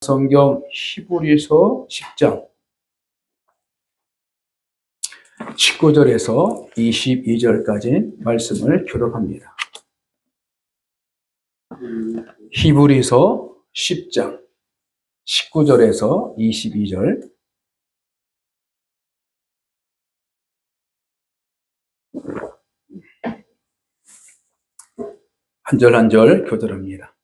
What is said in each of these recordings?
성경 히브리서 10장 19절에서 22절까지 말씀을 교독합니다. 히브리서 10장 19절에서 22절 한 절 한 절 교독합니다.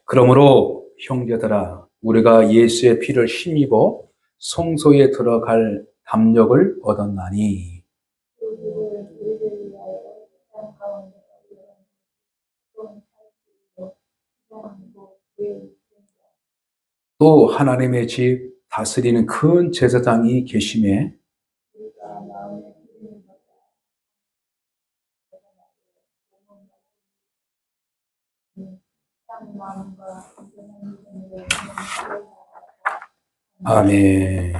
그러므로 형제들아, 우리가 예수의 피를 힘입어 성소에 들어갈 담력을 얻었나니 또 하나님의 집 다스리는 큰 제사장이 계심에 아멘.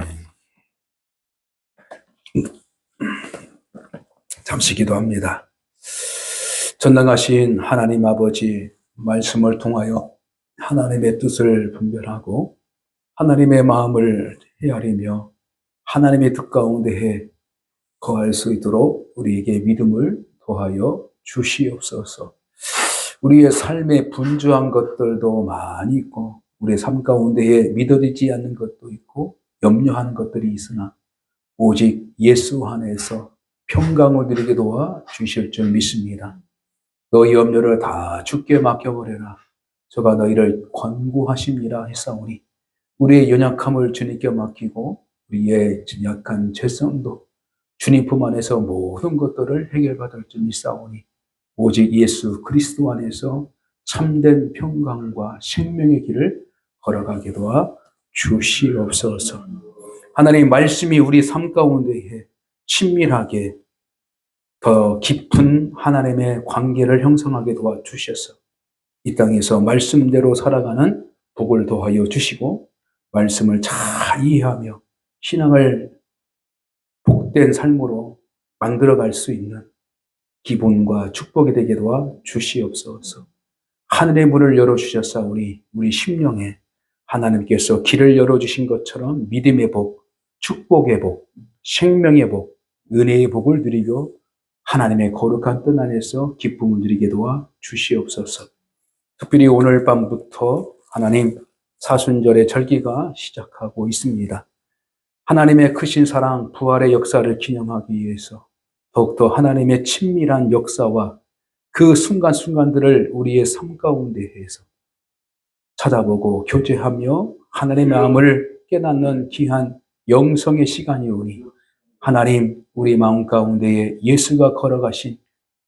잠시 기도합니다. 전능하신 하나님 아버지, 말씀을 통하여 하나님의 뜻을 분별하고 하나님의 마음을 헤아리며 하나님의 뜻 가운데에 거할 수 있도록 우리에게 믿음을 더하여 주시옵소서. 우리의 삶에 분주한 것들도 많이 있고 우리의 삶 가운데에 믿어지지 않는 것도 있고 염려하는 것들이 있으나 오직 예수 안에서 평강을 누리게 도와 주실 줄 믿습니다. 너희 염려를 다 주께 맡겨버려라. 저가 너희를 권고하심이라 했사오니 우리의 연약함을 주님께 맡기고 우리의 약한 죄성도 주님 품 안에서 모든 것들을 해결받을 줄 믿사오니 오직 예수 그리스도 안에서 참된 평강과 생명의 길을 걸어가게 도와 주시옵소서. 하나님 말씀이 우리 삶 가운데에 친밀하게 더 깊은 하나님의 관계를 형성하게 도와 주셔서 이 땅에서 말씀대로 살아가는 복을 더하여 주시고 말씀을 잘 이해하며 신앙을 복된 삶으로 만들어갈 수 있는 기본과 축복이 되게 도와 주시옵소서. 하늘의 문을 열어주셨사오니 우리 심령에 하나님께서 길을 열어주신 것처럼 믿음의 복, 축복의 복, 생명의 복, 은혜의 복을 누리고 하나님의 거룩한 뜻 안에서 기쁨을 누리게 도와 주시옵소서. 특별히 오늘 밤부터 하나님 사순절의 절기가 시작하고 있습니다. 하나님의 크신 사랑, 부활의 역사를 기념하기 위해서 더욱더 하나님의 친밀한 역사와 그 순간순간들을 우리의 삶 가운데에서 찾아보고 교제하며 하나님의 마음을 깨닫는 귀한 영성의 시간이 오니 하나님 우리 마음 가운데에 예수가 걸어가신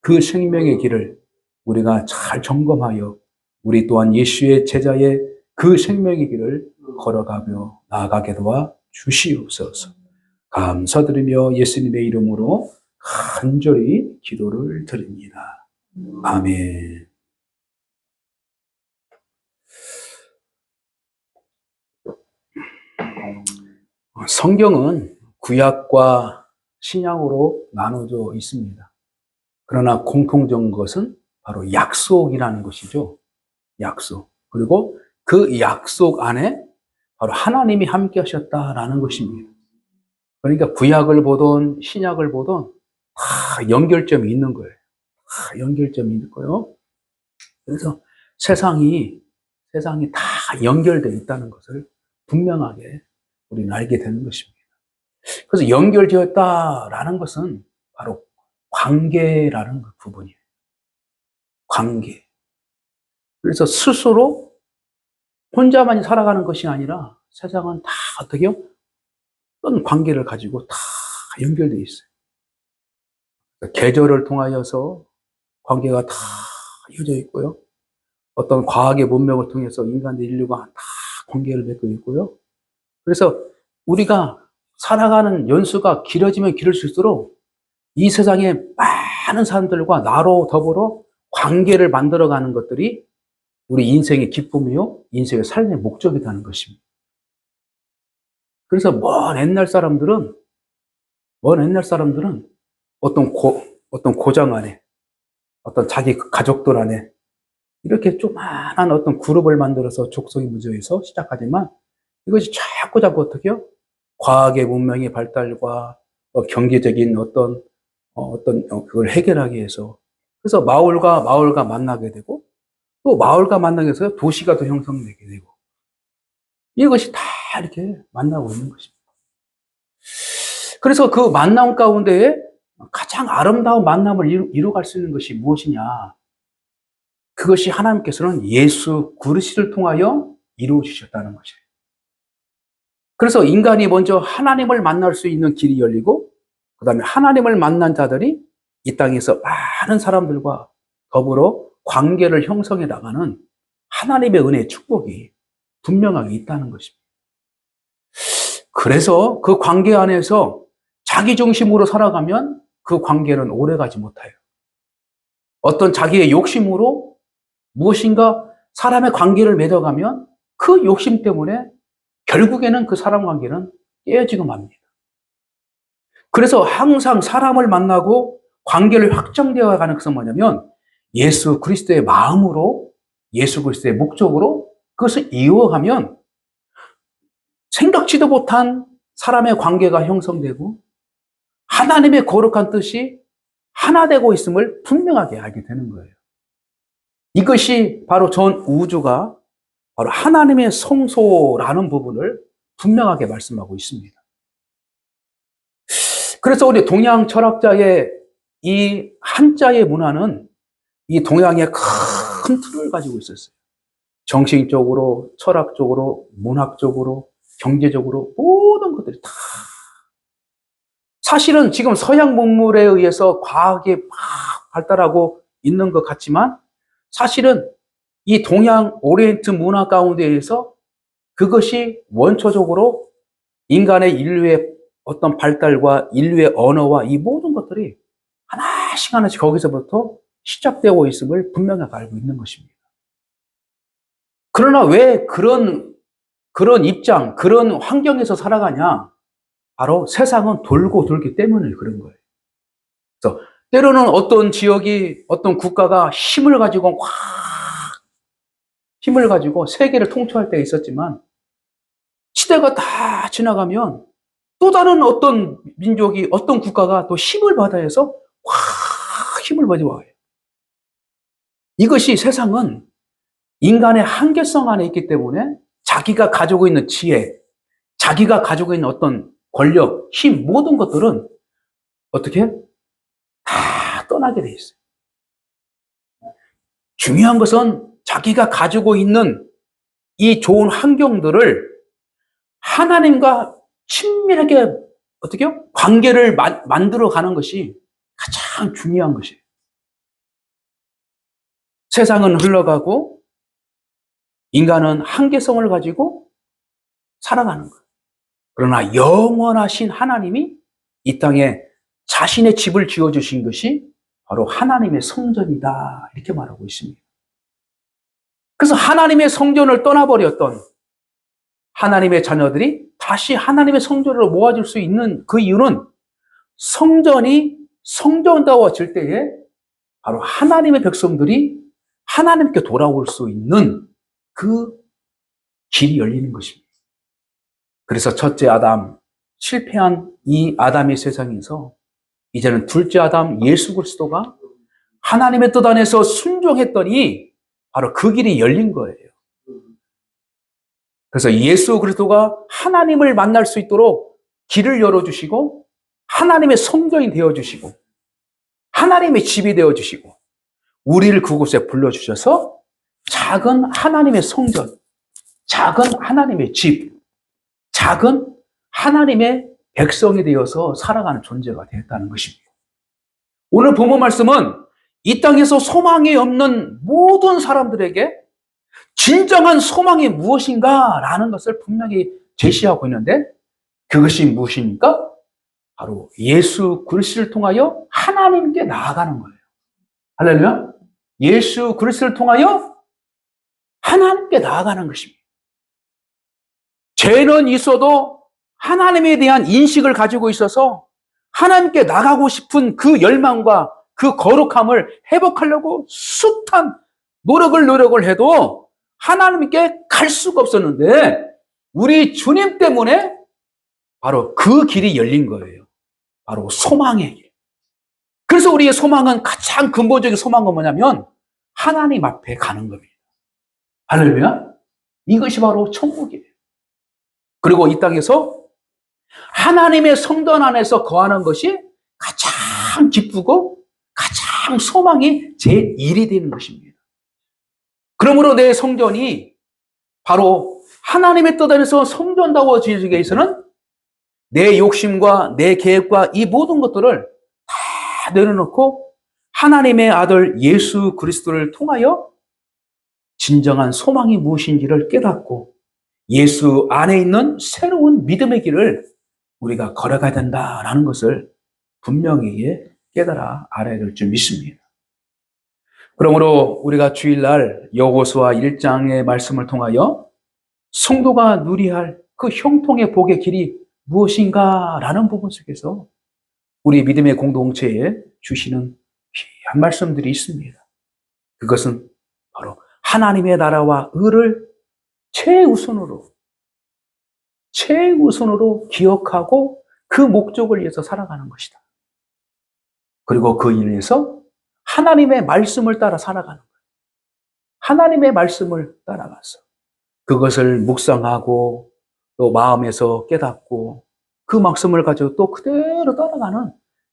그 생명의 길을 우리가 잘 점검하여 우리 또한 예수의 제자의 그 생명의 길을 걸어가며 나아가게 도와 주시옵소서. 감사드리며 예수님의 이름으로 간절히 기도를 드립니다. 아멘. 성경은 구약과 신약으로 나눠져 있습니다. 그러나 공통적인 것은 바로 약속이라는 것이죠. 약속. 그리고 그 약속 안에 바로 하나님이 함께 하셨다라는 것입니다. 그러니까 구약을 보던 신약을 보던 다 연결점이 있는 거예요. 다 연결점이 있고요. 그래서 세상이 다 연결되어 있다는 것을 분명하게 우리는 알게 되는 것입니다. 그래서 연결되었다라는 것은 바로 관계라는 부분이에요. 관계. 그래서 스스로 혼자만 살아가는 것이 아니라 세상은 다 어떻게 해요? 어떤 관계를 가지고 다 연결되어 있어요. 계절을 통하여서 관계가 다 이어져 있고요. 어떤 과학의 문명을 통해서 인간의 인류가 다 관계를 맺고 있고요. 그래서 우리가 살아가는 연수가 길어지면 길어질수록 이 세상에 많은 사람들과 나로 더불어 관계를 만들어가는 것들이 우리 인생의 기쁨이요, 인생의 삶의 목적이라는 것입니다. 그래서 먼 옛날 사람들은 어떤 고장 안에, 어떤 자기 가족들 안에 이렇게 조그마한 어떤 그룹을 만들어서 족속의 무저에서 시작하지만 이것이 자꾸 어떻게 요 과학의 문명의 발달과 경제적인 그걸 해결하기 위해서 그래서 마을과 만나게 되고 또 마을과 만나게 해서 도시가 더 형성되게 되고 이것이 다 이렇게 만나고 있는 것입니다. 그래서 그 만남 가운데에 가장 아름다운 만남을 이루어갈 수 있는 것이 무엇이냐? 그것이 하나님께서는 예수 그리스도를 통하여 이루어 주셨다는 것이에요. 그래서 인간이 먼저 하나님을 만날 수 있는 길이 열리고 그 다음에 하나님을 만난 자들이 이 땅에서 많은 사람들과 더불어 관계를 형성해 나가는 하나님의 은혜의 축복이 분명하게 있다는 것입니다. 그래서 그 관계 안에서 자기 중심으로 살아가면 그 관계는 오래가지 못해요. 어떤 자기의 욕심으로 무엇인가 사람의 관계를 맺어가면 그 욕심 때문에 결국에는 그 사람 관계는 깨어지고 맙니다. 그래서 항상 사람을 만나고 관계를 확장되어 가는 것은 뭐냐면 예수 그리스도의 마음으로 예수 그리스도의 목적으로 그것을 이어가면 생각지도 못한 사람의 관계가 형성되고 하나님의 거룩한 뜻이 하나 되고 있음을 분명하게 알게 되는 거예요. 이것이 바로 전 우주가 바로 하나님의 성소라는 부분을 분명하게 말씀하고 있습니다. 그래서 우리 동양 철학자의 이 한자의 문화는 이 동양의 큰 틀을 가지고 있었어요. 정신적으로, 철학적으로, 문학적으로, 경제적으로 모든 것들이 다 사실은 지금 서양 문물에 의해서 과학이 막 발달하고 있는 것 같지만 사실은 이 동양 오리엔트 문화 가운데에서 그것이 원초적으로 인간의 인류의 어떤 발달과 인류의 언어와 이 모든 것들이 하나씩 거기서부터 시작되고 있음을 분명하게 알고 있는 것입니다. 그러나 왜 그런 입장, 그런 환경에서 살아가냐? 바로 세상은 돌고 돌기 때문에 그런 거예요. 그래서 때로는 어떤 지역이, 어떤 국가가 힘을 가지고 세계를 통치할 때가 있었지만 시대가 다 지나가면 또 다른 어떤 민족이, 어떤 국가가 또 힘을 받아 해서 힘을 가져와요. 이것이 세상은 인간의 한계성 안에 있기 때문에 자기가 가지고 있는 지혜, 자기가 가지고 있는 어떤 권력, 힘, 모든 것들은 어떻게? 다 떠나게 돼 있어요. 중요한 것은 자기가 가지고 있는 이 좋은 환경들을 하나님과 친밀하게 어떻게 관계를 만들어 가는 것이 가장 중요한 것이에요. 세상은 흘러가고 인간은 한계성을 가지고 살아가는 거예요. 그러나 영원하신 하나님이 이 땅에 자신의 집을 지어주신 것이 바로 하나님의 성전이다 이렇게 말하고 있습니다. 그래서 하나님의 성전을 떠나버렸던 하나님의 자녀들이 다시 하나님의 성전으로 모아질 수 있는 그 이유는 성전이 성전다워질 때에 바로 하나님의 백성들이 하나님께 돌아올 수 있는 그 길이 열리는 것입니다. 그래서 첫째 아담, 실패한 이 아담의 세상에서 이제는 둘째 아담 예수 그리스도가 하나님의 뜻 안에서 순종했더니 바로 그 길이 열린 거예요. 그래서 예수 그리스도가 하나님을 만날 수 있도록 길을 열어주시고 하나님의 성전이 되어주시고 하나님의 집이 되어주시고 우리를 그곳에 불러주셔서 작은 하나님의 성전, 작은 하나님의 집, 작은 하나님의 백성이 되어서 살아가는 존재가 되었다는 것입니다. 오늘 본문 말씀은 이 땅에서 소망이 없는 모든 사람들에게 진정한 소망이 무엇인가라는 것을 분명히 제시하고 있는데 그것이 무엇입니까? 바로 예수 그리스도를 통하여 하나님께 나아가는 거예요. 할렐루야. 예수 그리스도를 통하여 하나님께 나아가는 것입니다. 죄는 있어도 하나님에 대한 인식을 가지고 있어서 하나님께 나가고 싶은 그 열망과 그 거룩함을 회복하려고 숱한 노력을 해도 하나님께 갈 수가 없었는데 우리 주님 때문에 바로 그 길이 열린 거예요. 바로 소망의 길. 그래서 우리의 소망은 가장 근본적인 소망은 뭐냐면 하나님 앞에 가는 겁니다. 할렐루야. 이것이 바로 천국이에요. 그리고 이 땅에서 하나님의 성전 안에서 거하는 것이 가장 기쁘고 가장 소망이 제1이 되는 것입니다. 그러므로 내 성전이 바로 하나님의 뜻 안에서 성전다워지기 위해서는 내 욕심과 내 계획과 이 모든 것들을 다 내려놓고 하나님의 아들 예수 그리스도를 통하여 진정한 소망이 무엇인지를 깨닫고 예수 안에 있는 새로운 믿음의 길을 우리가 걸어가야 된다라는 것을 분명히 깨달아 알아야 될 줄 믿습니다. 그러므로 우리가 주일날 여호수아 1장의 말씀을 통하여 성도가 누리할 그 형통의 복의 길이 무엇인가라는 부분 속에서 우리 믿음의 공동체에 주시는 귀한 말씀들이 있습니다. 그것은 바로 하나님의 나라와 의를 최우선으로 기억하고 그 목적을 위해서 살아가는 것이다. 그리고 그 일을 위해서 하나님의 말씀을 따라 살아가는 거예요. 하나님의 말씀을 따라가서 그것을 묵상하고 또 마음에서 깨닫고 그 말씀을 가지고 또 그대로 따라가는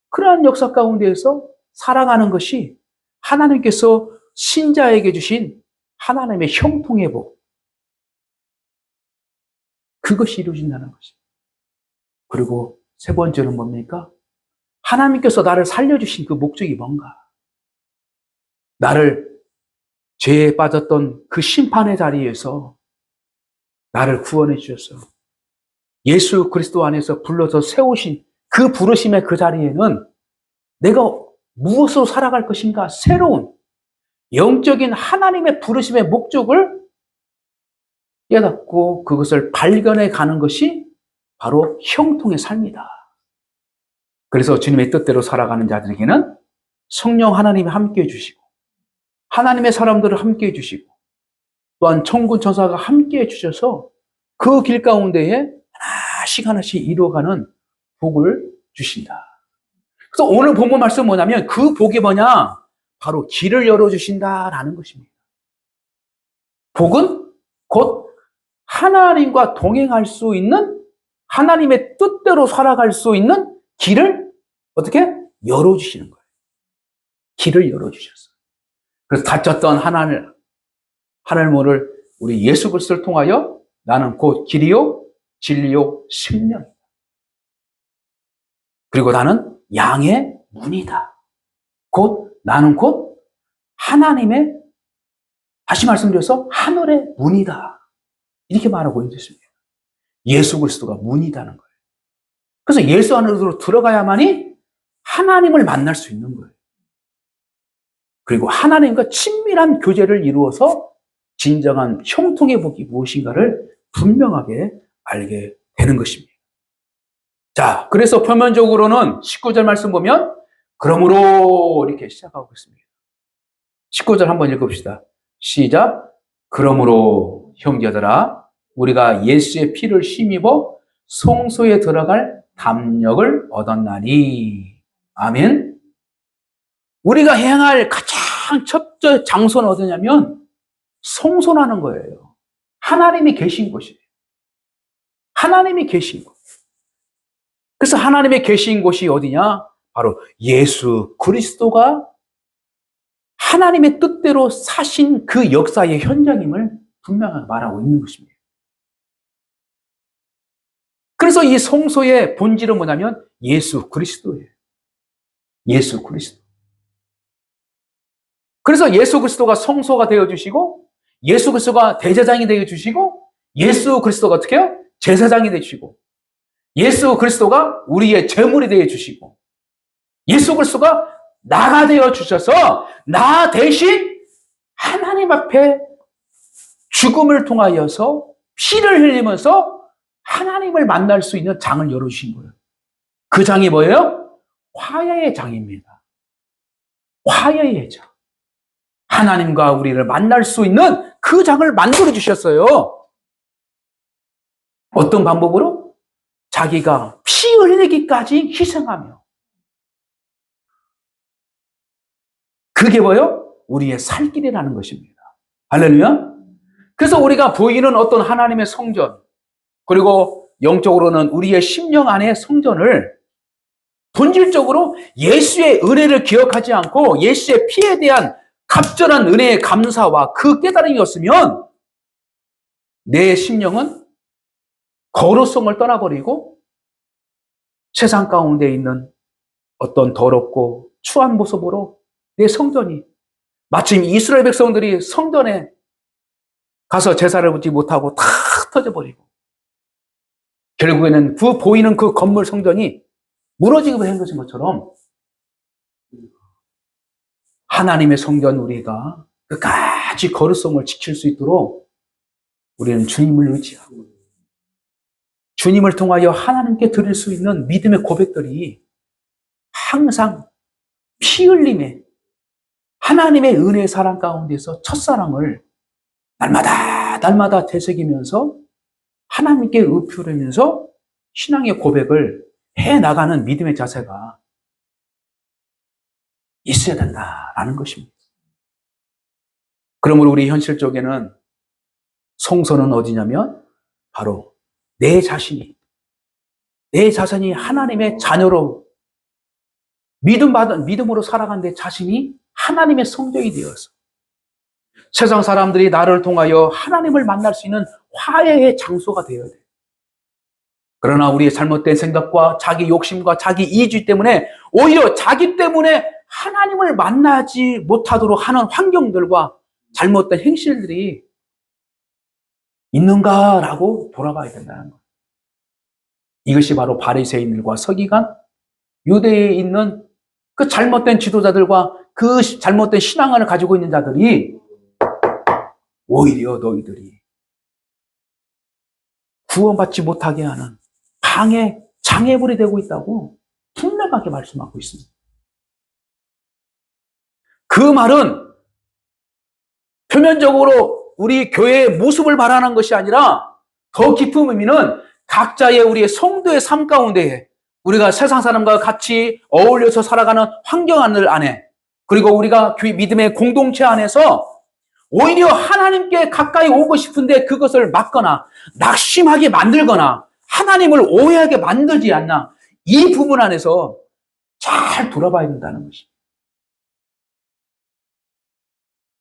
그러한 역사 가운데에서 살아가는 것이 하나님께서 신자에게 주신 하나님의 형통의 복, 그것이 이루어진다는 것이에요. 그리고 세 번째는 뭡니까? 하나님께서 나를 살려주신 그 목적이 뭔가? 나를 죄에 빠졌던 그 심판의 자리에서 나를 구원해 주셔서 예수 그리스도 안에서 불러서 세우신 그 부르심의 그 자리에는 내가 무엇으로 살아갈 것인가? 새로운 영적인 하나님의 부르심의 목적을 깨닫고 그것을 발견해 가는 것이 바로 형통의 삶이다. 그래서 주님의 뜻대로 살아가는 자들에게는 성령 하나님이 함께해 주시고 하나님의 사람들을 함께해 주시고 또한 천군 천사가 함께해 주셔서 그 길 가운데에 하나씩 이루어가는 복을 주신다. 그래서 오늘 본문 말씀은 뭐냐면 그 복이 뭐냐? 바로 길을 열어주신다라는 것입니다. 복은 곧 하나님과 동행할 수 있는 하나님의 뜻대로 살아갈 수 있는 길을 어떻게? 열어주시는 거예요. 길을 열어주셨어요. 그래서 닫혔던 하늘문을 우리 예수 그리스도를 통하여 나는 곧 길이요 진리요 생명이다. 그리고 나는 양의 문이다. 나는 곧 하나님의, 다시 말씀드려서 하늘의 문이다. 이렇게 말하고 있습니다. 예수 그리스도가 문이다는 거예요. 그래서 예수 안으로 들어가야만이 하나님을 만날 수 있는 거예요. 그리고 하나님과 친밀한 교제를 이루어서 진정한 형통의 복이 무엇인가를 분명하게 알게 되는 것입니다. 자, 그래서 표면적으로는 19절 말씀 보면 그러므로 이렇게 시작하고 있습니다. 19절 한번 읽읍시다. 시작. 그러므로 형제들아 우리가 예수의 피를 힘입어 성소에 들어갈 담력을 얻었나니. 아멘. 우리가 행할 가장 첫째 장소는 어디냐면 성소라는 거예요. 하나님이 계신 곳이에요. 하나님이 계신 곳. 그래서 하나님이 계신 곳이 어디냐? 바로 예수 그리스도가 하나님의 뜻대로 사신 그 역사의 현장임을 분명하게 말하고 있는 것입니다. 그래서 이 성소의 본질은 뭐냐면 예수 그리스도예요. 예수 그리스도. 그래서 예수 그리스도가 성소가 되어주시고 예수 그리스도가 대제사장이 되어주시고 예수 그리스도가 어떻게 해요? 제사장이 되어주시고 예수 그리스도가 우리의 제물이 되어주시고 예수 그리스도가 나가 되어주셔서 나 대신 하나님 앞에 죽음을 통하여서 피를 흘리면서 하나님을 만날 수 있는 장을 열어주신 거예요. 그 장이 뭐예요? 화해의 장입니다. 화해의 장. 하나님과 우리를 만날 수 있는 그 장을 만들어 주셨어요. 어떤 방법으로? 자기가 피 흘리기까지 희생하며. 그게 뭐요? 우리의 살 길이라는 것입니다. 할렐루야. 그래서 우리가 보이는 어떤 하나님의 성전, 그리고 영적으로는 우리의 심령 안의 성전을 본질적으로 예수의 은혜를 기억하지 않고 예수의 피에 대한 갑절한 은혜의 감사와 그 깨달음이었으면 내 심령은 거룩성을 떠나버리고 세상 가운데 있는 어떤 더럽고 추한 모습으로 내 성전이, 마침 이스라엘 백성들이 성전에 가서 제사를 붙지 못하고 다 터져버리고 결국에는 그 보이는 그 건물 성전이 무너지게 한 것처럼 하나님의 성전 우리가 끝까지 거룩성을 지킬 수 있도록 우리는 주님을 의지하고 주님을 통하여 하나님께 드릴 수 있는 믿음의 고백들이 항상 피 흘림에 하나님의 은혜의 사랑 가운데서 첫사랑을 날마다 되새기면서 하나님께 의표하면서 신앙의 고백을 해나가는 믿음의 자세가 있어야 된다라는 것입니다. 그러므로 우리 현실적에는 성소는 어디냐면 바로 내 자신이 하나님의 자녀로 믿음으로 살아간 내 자신이 하나님의 성전이 되어서 세상 사람들이 나를 통하여 하나님을 만날 수 있는 화해의 장소가 되어야 돼. 그러나 우리의 잘못된 생각과 자기 욕심과 자기 이주의 때문에 오히려 자기 때문에 하나님을 만나지 못하도록 하는 환경들과 잘못된 행실들이 있는가라고 돌아봐야 된다는 거예요. 이것이 바로 바리새인들과 서기관, 유대에 있는 그 잘못된 지도자들과 그 잘못된 신앙을 가지고 있는 자들이 오히려 너희들이 구원받지 못하게 하는 장애물이 되고 있다고 분명하게 말씀하고 있습니다. 그 말은 표면적으로 우리 교회의 모습을 말하는 것이 아니라 더 깊은 의미는 각자의 우리의 성도의 삶 가운데 우리가 세상 사람과 같이 어울려서 살아가는 환경 안에 그리고 우리가 믿음의 공동체 안에서 오히려 하나님께 가까이 오고 싶은데 그것을 막거나 낙심하게 만들거나 하나님을 오해하게 만들지 않나, 이 부분 안에서 잘 돌아봐야 된다는 것입니다.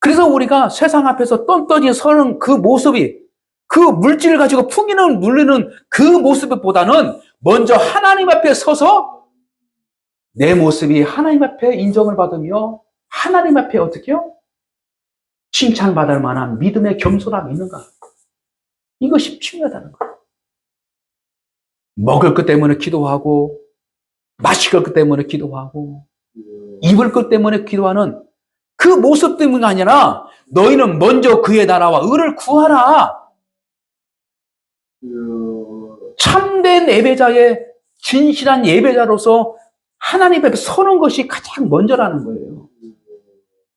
그래서 우리가 세상 앞에서 똔똔이 서는 그 모습이, 그 물질을 가지고 물리는 그 모습보다는 먼저 하나님 앞에 서서 내 모습이 하나님 앞에 인정을 받으며 하나님 앞에 어떻게요? 칭찬받을 만한 믿음의 겸손함이 있는가? 이것이 중요하다는 거예요. 먹을 것 때문에 기도하고 마실 것 때문에 기도하고 입을 것 때문에 기도하는 그 모습 때문이 아니라 너희는 먼저 그의 나라와 의를 구하라. 참된 예배자의 진실한 예배자로서 하나님 앞에 서는 것이 가장 먼저라는 거예요.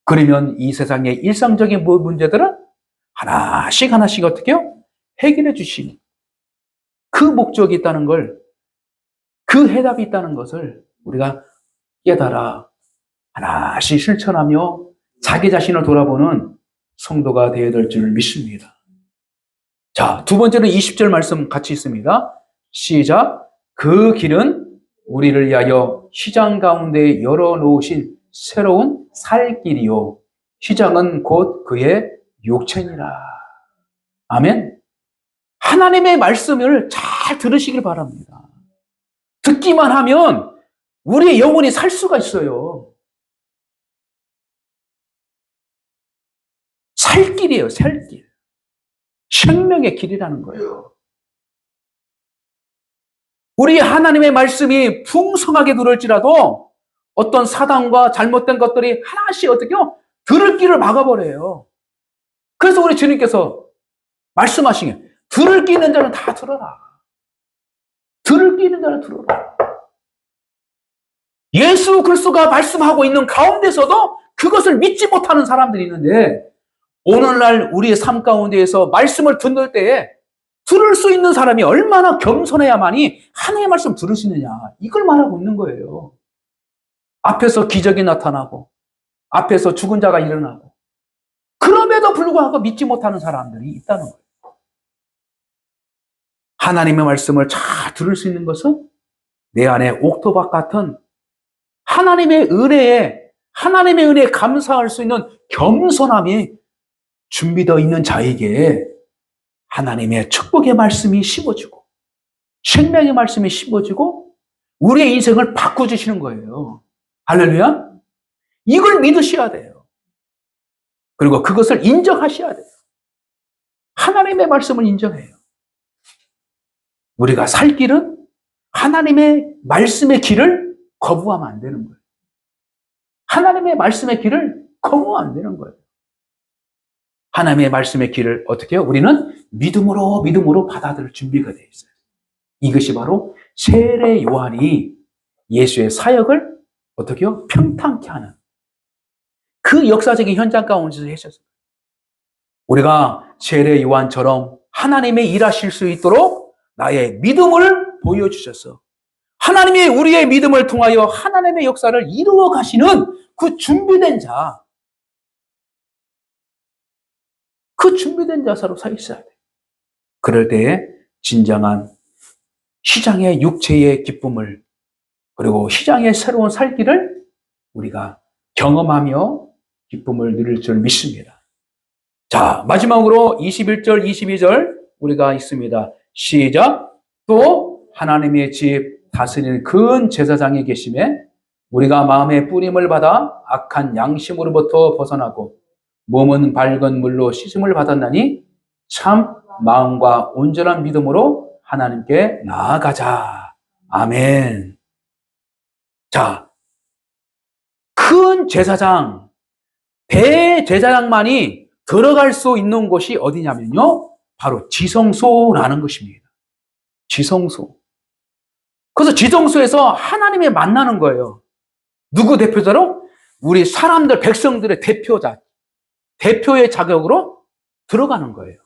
그러면 이 세상의 일상적인 문제들은 하나씩 어떻게요? 해결해 주시니 그 목적이 있다는 걸, 그 해답이 있다는 것을 우리가 깨달아 하나씩 실천하며 자기 자신을 돌아보는 성도가 되어야 될 줄 믿습니다. 자, 두 번째는 20절 말씀 같이 있습니다. 시작. 그 길은 우리를 위하여 시장 가운데 열어놓으신 새로운 살 길이요. 시장은 곧 그의 육체니라. 아멘. 하나님의 말씀을 잘 들으시길 바랍니다. 듣기만 하면 우리의 영혼이 살 수가 있어요. 살 길이에요, 살 길. 생명의 길이라는 거예요. 우리 하나님의 말씀이 풍성하게 들을지라도 어떤 사단과 잘못된 것들이 하나씩 어떻게요? 들을 길을 막아버려요. 그래서 우리 주님께서 말씀하신 게 들을 끼 있는 자는 다 들어라. 들을 끼 있는 자는 들어라. 예수 그리스도가 말씀하고 있는 가운데서도 그것을 믿지 못하는 사람들이 있는데, 오늘날 우리의 삶 가운데에서 말씀을 듣는 때에 들을 수 있는 사람이 얼마나 겸손해야만이 하나님의 말씀 들을 수 있느냐, 이걸 말하고 있는 거예요. 앞에서 기적이 나타나고 앞에서 죽은 자가 일어나고 그럼에도 불구하고 믿지 못하는 사람들이 있다는 거예요. 하나님의 말씀을 잘 들을 수 있는 것은 내 안에 옥토박 같은 하나님의 은혜에 감사할 수 있는 겸손함이 준비되어 있는 자에게 하나님의 축복의 말씀이 심어지고 생명의 말씀이 심어지고 우리의 인생을 바꿔주시는 거예요. 할렐루야. 이걸 믿으셔야 돼요. 그리고 그것을 인정하셔야 돼요. 하나님의 말씀을 인정해요. 우리가 살 길은 하나님의 말씀의 길을 거부하면 안 되는 거예요. 하나님의 말씀의 길을 거부하면 안 되는 거예요. 하나님의 말씀의 길을 어떻게 해요? 우리는 믿음으로 받아들일 준비가 되어 있어요. 이것이 바로 세례 요한이 예수의 사역을 어떻게 해요? 평탄케 하는 그 역사적인 현장 가운데서 하셨어요. 우리가 세례 요한처럼 하나님의 일하실 수 있도록 나의 믿음을 보여주셔서 하나님이 우리의 믿음을 통하여 하나님의 역사를 이루어 가시는 그 준비된 자, 그 준비된 자세로 서 있어야 돼요. 그럴 때에 진정한 시장의 육체의 기쁨을 그리고 시장의 새로운 살기를 우리가 경험하며 기쁨을 누릴 줄 믿습니다. 자, 마지막으로 21절, 22절 우리가 있습니다. 시작. 또 하나님의 집 다스리는 큰 제사장이 계심에 우리가 마음의 뿌림을 받아 악한 양심으로부터 벗어나고 몸은 밝은 물로 씻음을 받았나니 참 마음과 온전한 믿음으로 하나님께 나아가자. 아멘. 자, 큰 제사장, 대제사장만이 들어갈 수 있는 곳이 어디냐면요, 바로 지성소라는 것입니다. 지성소. 그래서 지성소에서 하나님이 만나는 거예요. 누구 대표자로? 우리 사람들, 백성들의 대표자, 대표의 자격으로 들어가는 거예요.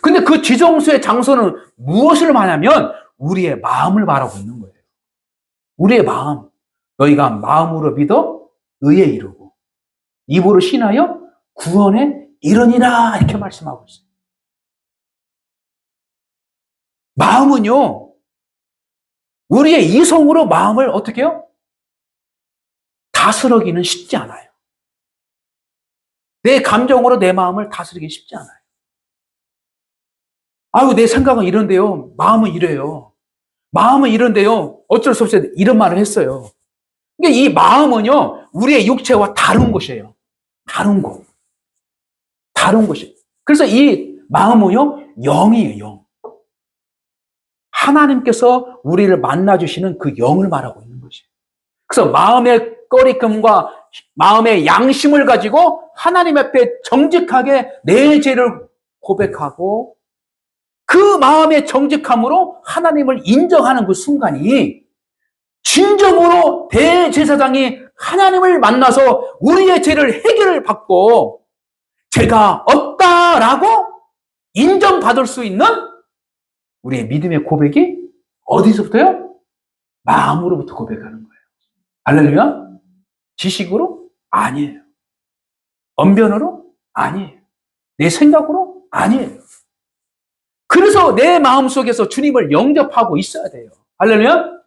근데 그 지성소의 장소는 무엇을 말하냐면 우리의 마음을 말하고 있는 거예요. 우리의 마음. 너희가 마음으로 믿어 의에 이르고 입으로 신하여 구원에 이르니라, 이렇게 말씀하고 있어요. 마음은요, 우리의 이성으로 마음을 어떻게 해요? 다스리기는 쉽지 않아요. 내 감정으로 내 마음을 다스리기 쉽지 않아요. 아유, 내 생각은 이런데요. 마음은 이래요. 마음은 이런데요. 어쩔 수 없이 이런 말을 했어요. 그러니까 이 마음은요, 우리의 육체와 다른 곳이에요. 다른 곳. 다른 곳이에요. 그래서 이 마음은요, 영이에요, 영. 하나님께서 우리를 만나주시는 그 영을 말하고 있는 것이에요. 그래서 마음의 꺼리낌과 마음의 양심을 가지고 하나님 앞에 정직하게 내 죄를 고백하고 그 마음의 정직함으로 하나님을 인정하는 그 순간이 진정으로 대제사장이 하나님을 만나서 우리의 죄를 해결을 받고 죄가 없다라고 인정받을 수 있는 우리의 믿음의 고백이 어디서부터요? 마음으로부터 고백하는 거예요. 할렐루야? 지식으로? 아니에요. 언변으로? 아니에요. 내 생각으로? 아니에요. 그래서 내 마음속에서 주님을 영접하고 있어야 돼요. 할렐루야?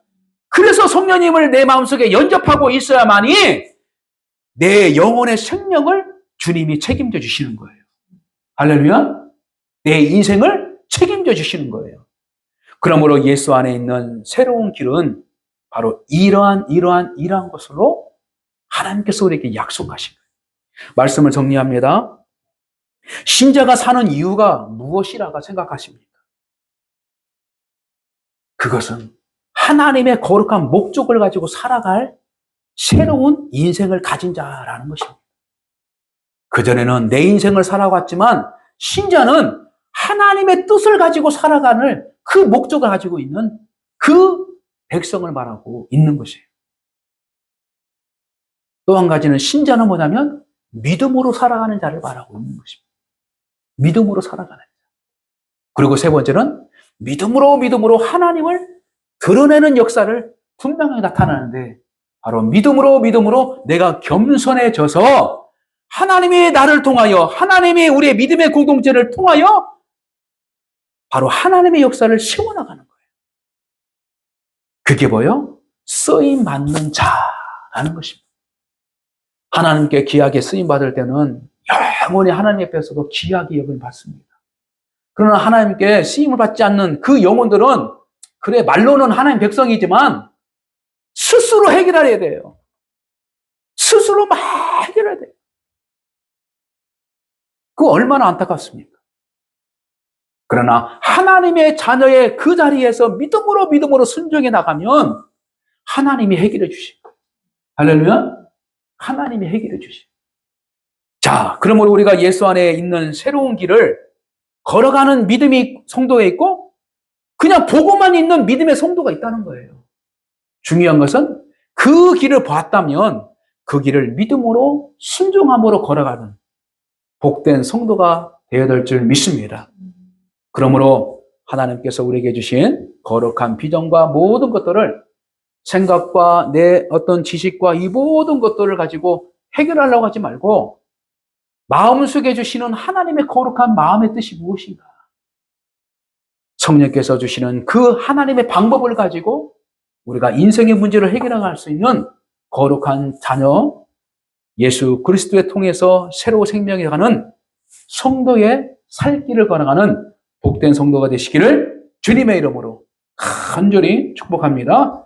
그래서 성령님을 내 마음속에 영접하고 있어야만이 내 영혼의 생명을 주님이 책임져 주시는 거예요. 할렐루야? 내 인생을 책임져 주시는 거예요. 그러므로 예수 안에 있는 새로운 길은 바로 이러한 것으로 하나님께서 우리에게 약속하신 거예요. 말씀을 정리합니다. 신자가 사는 이유가 무엇이라고 생각하십니까? 그것은 하나님의 거룩한 목적을 가지고 살아갈 새로운 인생을 가진 자라는 것입니다. 그전에는 내 인생을 살아왔지만 신자는 하나님의 뜻을 가지고 살아가는 그 목적을 가지고 있는 그 백성을 말하고 있는 것이에요. 또 한 가지는 신자는 뭐냐면 믿음으로 살아가는 자를 말하고 있는 것입니다. 믿음으로 살아가는 자. 그리고 세 번째는 믿음으로 하나님을 드러내는 역사를 분명히 나타나는데 바로 믿음으로 내가 겸손해져서 하나님이 나를 통하여 하나님이 우리의 믿음의 공동체를 통하여 바로 하나님의 역사를 세워나가는 거예요. 그게 뭐예요? 쓰임 받는 자라는 것입니다. 하나님께 귀하게 쓰임 받을 때는 영원히 하나님 앞에서도 귀하게 여김을 받습니다. 그러나 하나님께 쓰임을 받지 않는 그 영혼들은 그래 말로는 하나님 백성이지만 스스로 해결해야 돼요. 스스로 막 해결해야 돼요. 그거 얼마나 안타깝습니까? 그러나 하나님의 자녀의 그 자리에서 믿음으로 순종해 나가면 하나님이 해결해 주시고 할렐루야. 하나님이 해결해 주시고 자, 그러므로 우리가 예수 안에 있는 새로운 길을 걸어가는 믿음이 성도에 있고 그냥 보고만 있는 믿음의 성도가 있다는 거예요. 중요한 것은 그 길을 봤다면 그 길을 믿음으로 순종함으로 걸어가는 복된 성도가 되어야 될 줄 믿습니다. 그러므로 하나님께서 우리에게 주신 거룩한 비전과 모든 것들을 생각과 내 어떤 지식과 이 모든 것들을 가지고 해결하려고 하지 말고 마음속에 주시는 하나님의 거룩한 마음의 뜻이 무엇인가? 성령께서 주시는 그 하나님의 방법을 가지고 우리가 인생의 문제를 해결할 수 있는 거룩한 자녀 예수 그리스도를 통해서 새로 생명해 가는 성도의 살 길을 걸어가는 복된 성도가 되시기를 주님의 이름으로 간절히 축복합니다.